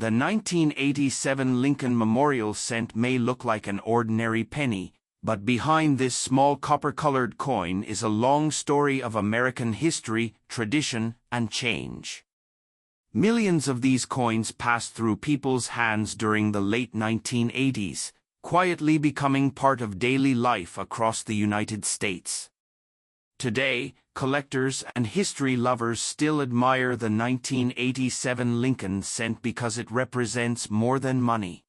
The 1987 Lincoln Memorial cent may look like an ordinary penny, but behind this small copper-colored coin is a long story of American history, tradition, and change. Millions of these coins passed through people's hands during the late 1980s, quietly becoming part of daily life across the United States. Today, collectors and history lovers still admire the 1987 Lincoln cent because it represents more than money.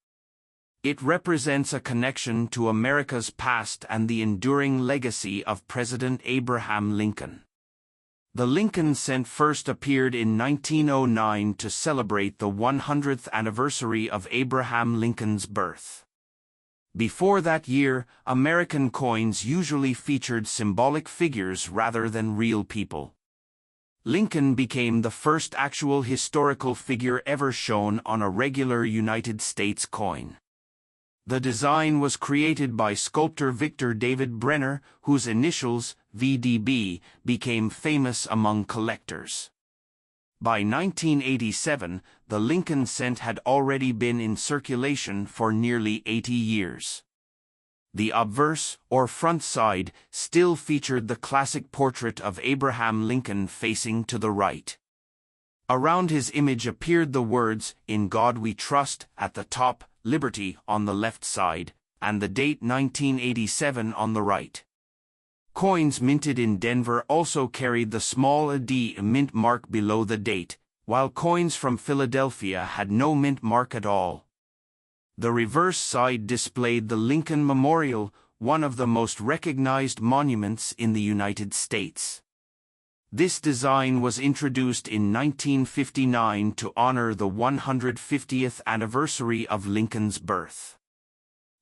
It represents a connection to America's past and the enduring legacy of President Abraham Lincoln. The Lincoln cent first appeared in 1909 to celebrate the 100th anniversary of Abraham Lincoln's birth. Before that year, American coins usually featured symbolic figures rather than real people. Lincoln became the first actual historical figure ever shown on a regular United States coin. The design was created by sculptor Victor David Brenner, whose initials, VDB, became famous among collectors. By 1987, the Lincoln cent had already been in circulation for nearly 80 years. The obverse, or front side, still featured the classic portrait of Abraham Lincoln facing to the right. Around his image appeared the words, "In God We Trust," at the top, "Liberty" on the left side, and the date 1987 on the right. Coins minted in Denver also carried the small "D" mint mark below the date, while coins from Philadelphia had no mint mark at all. The reverse side displayed the Lincoln Memorial, one of the most recognized monuments in the United States. This design was introduced in 1959 to honor the 150th anniversary of Lincoln's birth.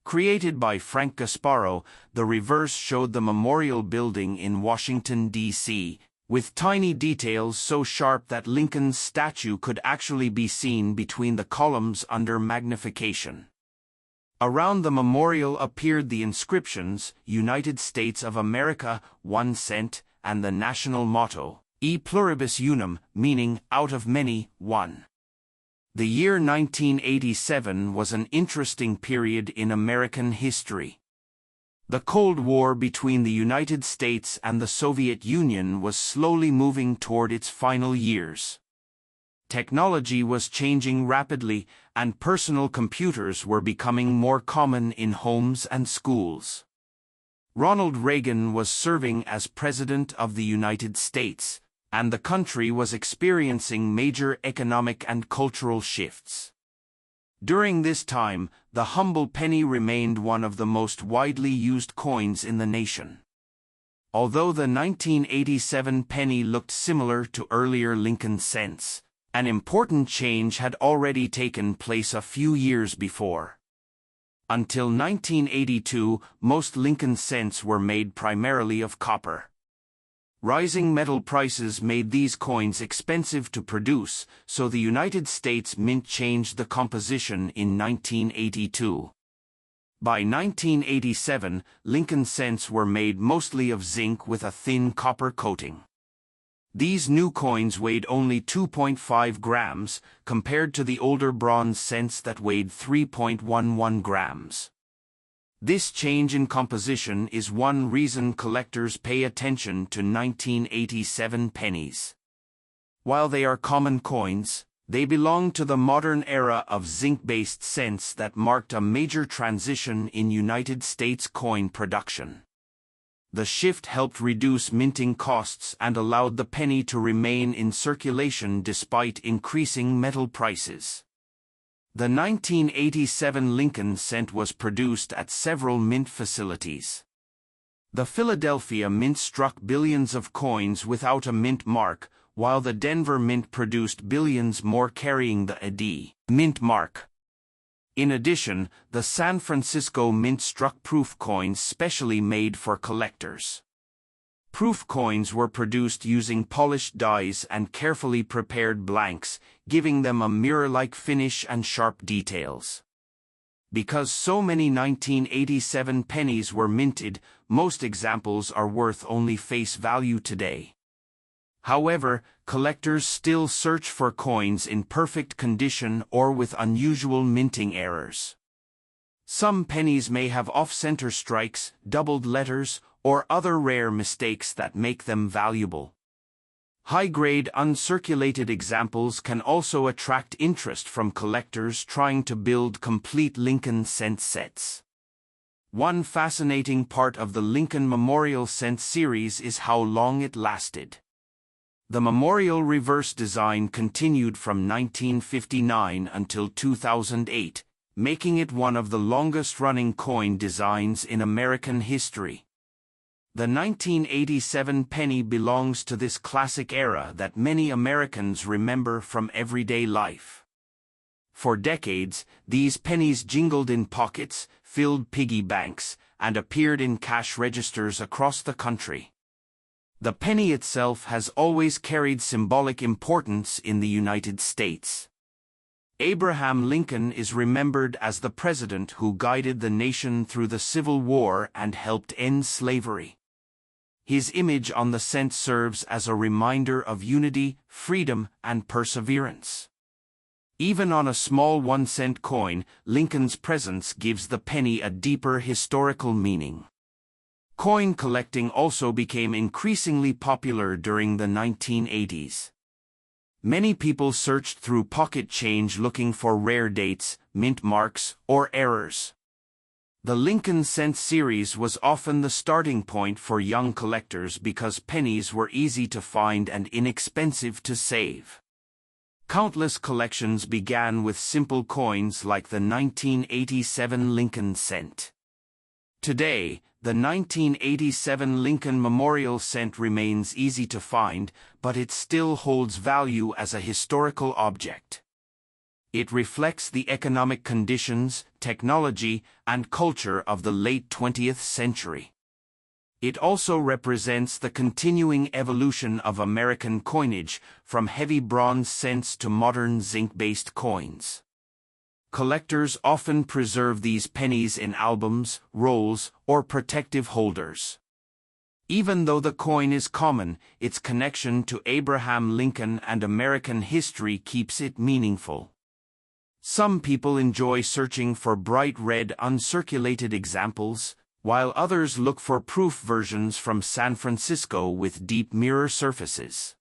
Created by Frank Gasparo, the reverse showed the memorial building in Washington, D.C., with tiny details so sharp that Lincoln's statue could actually be seen between the columns under magnification. Around the memorial appeared the inscriptions, "United States of America, 1 cent," and the national motto, "E pluribus unum," meaning, "out of many, one." The year 1987 was an interesting period in American history. The Cold War between the United States and the Soviet Union was slowly moving toward its final years. Technology was changing rapidly, and personal computers were becoming more common in homes and schools. Ronald Reagan was serving as President of the United States, and the country was experiencing major economic and cultural shifts. During this time, the humble penny remained one of the most widely used coins in the nation. Although the 1987 penny looked similar to earlier Lincoln cents, an important change had already taken place a few years before. Until 1982, most Lincoln cents were made primarily of copper. Rising metal prices made these coins expensive to produce, so the United States Mint changed the composition in 1982. By 1987, Lincoln cents were made mostly of zinc with a thin copper coating. These new coins weighed only 2.5 grams, compared to the older bronze cents that weighed 3.11 grams. This change in composition is one reason collectors pay attention to 1987 pennies. While they are common coins, they belong to the modern era of zinc-based cents that marked a major transition in United States coin production. The shift helped reduce minting costs and allowed the penny to remain in circulation despite increasing metal prices. The 1987 Lincoln cent was produced at several mint facilities. The Philadelphia Mint struck billions of coins without a mint mark, while the Denver Mint produced billions more carrying the AD mint mark. In addition, the San Francisco Mint struck proof coins specially made for collectors. Proof coins were produced using polished dies and carefully prepared blanks, giving them a mirror-like finish and sharp details. Because so many 1987 pennies were minted, most examples are worth only face value today. However, collectors still search for coins in perfect condition or with unusual minting errors. Some pennies may have off-center strikes, doubled letters, or other rare mistakes that make them valuable. High-grade uncirculated examples can also attract interest from collectors trying to build complete Lincoln cent sets. One fascinating part of the Lincoln Memorial cent series is how long it lasted. The Memorial reverse design continued from 1959 until 2008, making it one of the longest-running coin designs in American history. The 1987 penny belongs to this classic era that many Americans remember from everyday life. For decades, these pennies jingled in pockets, filled piggy banks, and appeared in cash registers across the country. The penny itself has always carried symbolic importance in the United States. Abraham Lincoln is remembered as the president who guided the nation through the Civil War and helped end slavery. His image on the cent serves as a reminder of unity, freedom, and perseverance. Even on a small 1-cent coin, Lincoln's presence gives the penny a deeper historical meaning. Coin collecting also became increasingly popular during the 1980s. Many people searched through pocket change looking for rare dates, mint marks, or errors. The Lincoln cent series was often the starting point for young collectors because pennies were easy to find and inexpensive to save. Countless collections began with simple coins like the 1987 Lincoln cent. Today, the 1987 Lincoln Memorial cent remains easy to find, but it still holds value as a historical object. It reflects the economic conditions, technology, and culture of the late 20th century. It also represents the continuing evolution of American coinage, from heavy bronze cents to modern zinc-based coins. Collectors often preserve these pennies in albums, rolls, or protective holders. Even though the coin is common, its connection to Abraham Lincoln and American history keeps it meaningful. Some people enjoy searching for bright red uncirculated examples, while others look for proof versions from San Francisco with deep mirror surfaces.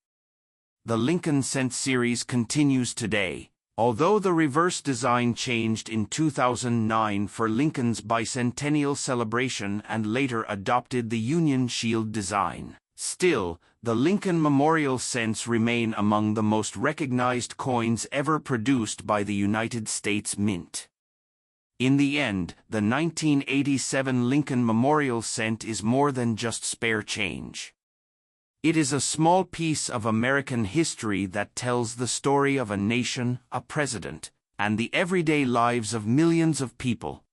The Lincoln cent series continues today, although the reverse design changed in 2009 for Lincoln's bicentennial celebration and later adopted the Union Shield design. Still, the Lincoln Memorial cents remain among the most recognized coins ever produced by the United States Mint. In the end, the 1987 Lincoln Memorial cent is more than just spare change. It is a small piece of American history that tells the story of a nation, a president, and the everyday lives of millions of people.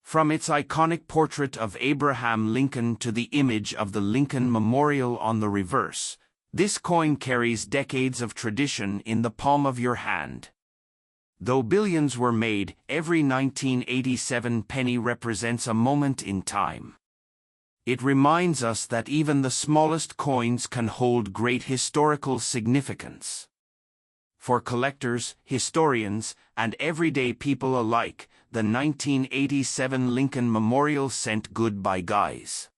From its iconic portrait of Abraham Lincoln to the image of the Lincoln Memorial on the reverse, this coin carries decades of tradition in the palm of your hand. Though billions were made, every 1987 penny represents a moment in time. It reminds us that even the smallest coins can hold great historical significance. For collectors, historians, and everyday people alike, the 1987 Lincoln Memorial cent goodbye guys.